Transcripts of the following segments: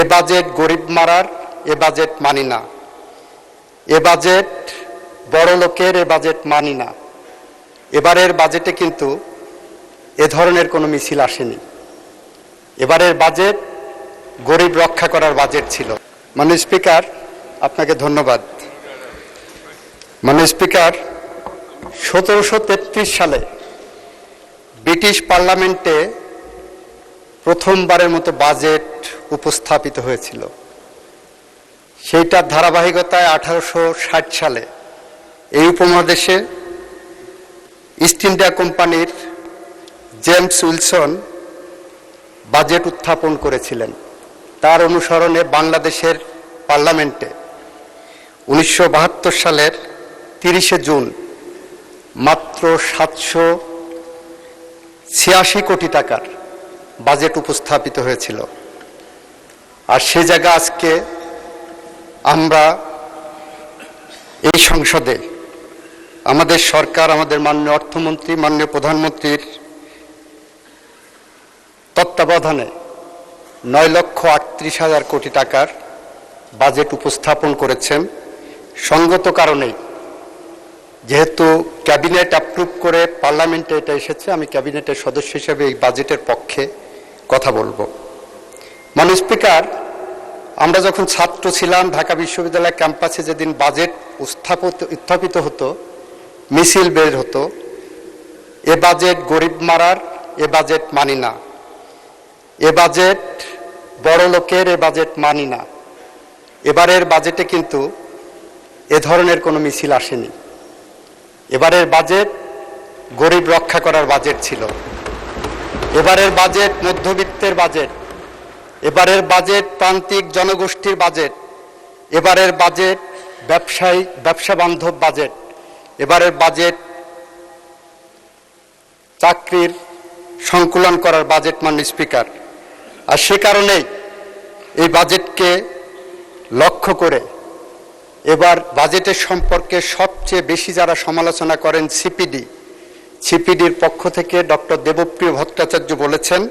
এ budget গরিব মারার, এ budget মানি না। এ বাজেট বড় লোকের, এ বাজেট মানি না। এবারের বাজেটে কিন্তু এ ধরনের কোনো মিছিল আসেনি। এবারের বাজেট গরিব রক্ষা করার বাজেট ছিল। মাননীয় স্পিকার, আপনাকে ধন্যবাদ। মাননীয় স্পিকার, 1733 সালে ব্রিটিশ পার্লামেন্টে প্রথমবারের মতো বাজেট উপস্থাপিত হয়েছিল। সেইটার ধারাবাহিকতায় 1860 সালে এই উপমহাদেশে ইস্ট ইন্ডিয়া কোম্পানির জেমস উইলসন বাজেট উত্থাপন করেছিলেন। তার অনুসরণে বাংলাদেশের পার্লামেন্টে 1972 সালের 30 জুন মাত্র 786 কোটি টাকার বাজেট উপস্থাপিত হয়েছিল। আর সে জায়গা আজকে আমরা এই সংসদে আমাদের সরকার, আমাদের মাননীয় অর্থমন্ত্রী, মাননীয় প্রধানমন্ত্রীর তত্ত্বাবধানে 9,38,000 কোটি টাকার বাজেট উপস্থাপন করেছেন। সঙ্গত কারণেই, যেহেতু ক্যাবিনেট অ্যাপ্রুভ করে পার্লামেন্টে এটা এসেছে, আমি ক্যাবিনেটের সদস্য হিসেবে এই বাজেটের পক্ষে কথা বলবো। মাননীয় স্পিকার, আমরা যখন ছাত্র ছিলাম, ঢাকা বিশ্ববিদ্যালয় ক্যাম্পাসে যেদিন বাজেট উত্থাপিত হতো, মিছিল বের হতো, এ বাজেট গরিব মারার, এ বাজেট মানি না। এ বাজেট বড় লোকের, এ বাজেট মানি না। এবারের বাজেটে কিন্তু এ ধরনের কোনো মিছিল আসেনি। এবারের বাজেট গরিব রক্ষা করার বাজেট ছিল। এবারের বাজেট মধ্যবিত্তের বাজেট। এবারের বাজেট প্রান্তিক জনগোষ্ঠীর বাজেট। এবারের বাজেট ব্যবসা বান্ধব বাজেট। এবারের বাজেট চাকরির সংকুলন করার বাজেট, মাননীয় স্পিকার। আর সে কারণেই এই বাজেটকে লক্ষ্য করে এবার বাজেটের সম্পর্কে সবচেয়ে বেশি যারা সমালোচনা করেন সিপিডির পক্ষ থেকে ডক্টর দেবপ্রিয় ভট্টাচার্য বলেছেন,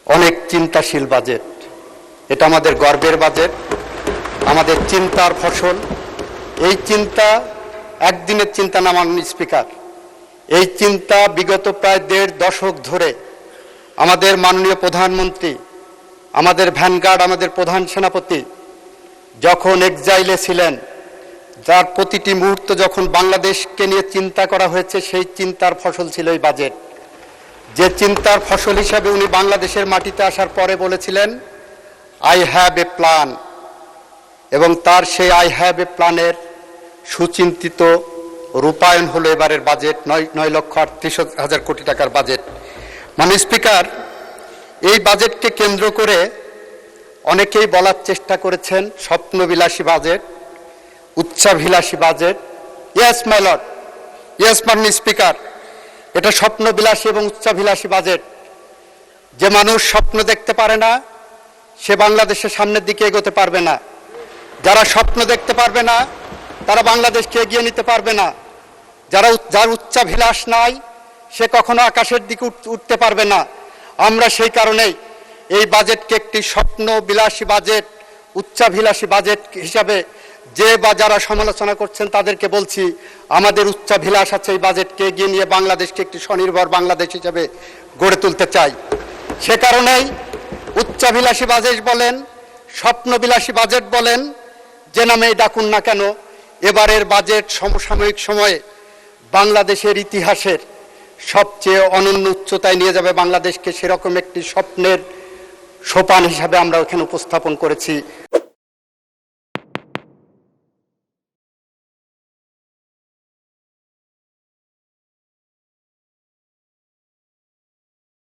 অনেক চিন্তাশীল বাজেট। এটা আমাদের গর্বের বাজেট, আমাদের চিন্তার ফসল। এই চিন্তা একদিনের চিন্তা না, মাননীয় স্পিকার। এই চিন্তা বিগত প্রায় 1.5 দশক ধরে আমাদের মাননীয় প্রধানমন্ত্রী, আমাদের ভ্যানগার্ড, আমাদের প্রধান সেনাপতি যখন এক্সাইলে ছিলেন, যার প্রতিটি মুহূর্ত যখন বাংলাদেশকে নিয়ে চিন্তা করা হয়েছে, সেই চিন্তার ফসল ছিল এই বাজেট। যে চিন্তার ফসল হিসাবে উনি বাংলাদেশের মাটিতে আসার পরে বলেছিলেন, আই হ্যাভ এ প্ল্যান। এবং তার সেই আই হ্যাভ এ প্ল্যানের সুচিন্তিত রূপায়ণ হলো এবারের বাজেট, 9,38,000 কোটি টাকার বাজেট। মাননীয় স্পিকার, এই বাজেটকে কেন্দ্র করে অনেকেই বলার চেষ্টা করেছেন স্বপ্নবিলাসী বাজেট, উচ্চাভিলাষী বাজেট। ইয়েস মাই লর্ড, ইয়েস মাননীয় স্পিকার, এটা স্বপ্নবিলাসী এবং উচ্চাভিলাষী বাজেট। যে মানুষ স্বপ্ন দেখতে পারে না, সে বাংলাদেশের সামনের দিকে এগোতে পারবে না। যারা স্বপ্ন দেখতে পারবে না, তারা বাংলাদেশকে এগিয়ে নিতে পারবে না। যার উচ্চাভিলাষ নাই, সে কখনো আকাশের দিকে উঠতে পারবে না। আমরা সেই কারণেই এই বাজেটকে একটি স্বপ্নবিলাসী বাজেট, উচ্চাভিলাষী বাজেট হিসাবে যারা সমালোচনা করছেন তাদেরকে বলছি, আমাদের উচ্চাভিলাষ আছে এই বাজেটকে এগিয়ে নিয়ে বাংলাদেশকে একটি স্বনির্ভর বাংলাদেশ হিসাবে গড়ে তুলতে চাই। সে কারণেই উচ্চাভিলাষী বাজেট বলেন, স্বপ্নবিলাসী বাজেট বলেন, যে নামেই ডাকুন না কেন, এবারের বাজেট সমসাময়িক সময়ে বাংলাদেশের ইতিহাসের সবচেয়ে অনন্য উচ্চতায় নিয়ে যাবে বাংলাদেশকে। সেরকম একটি স্বপ্নের সোপান হিসাবে আমরা এখানে উপস্থাপন করেছি।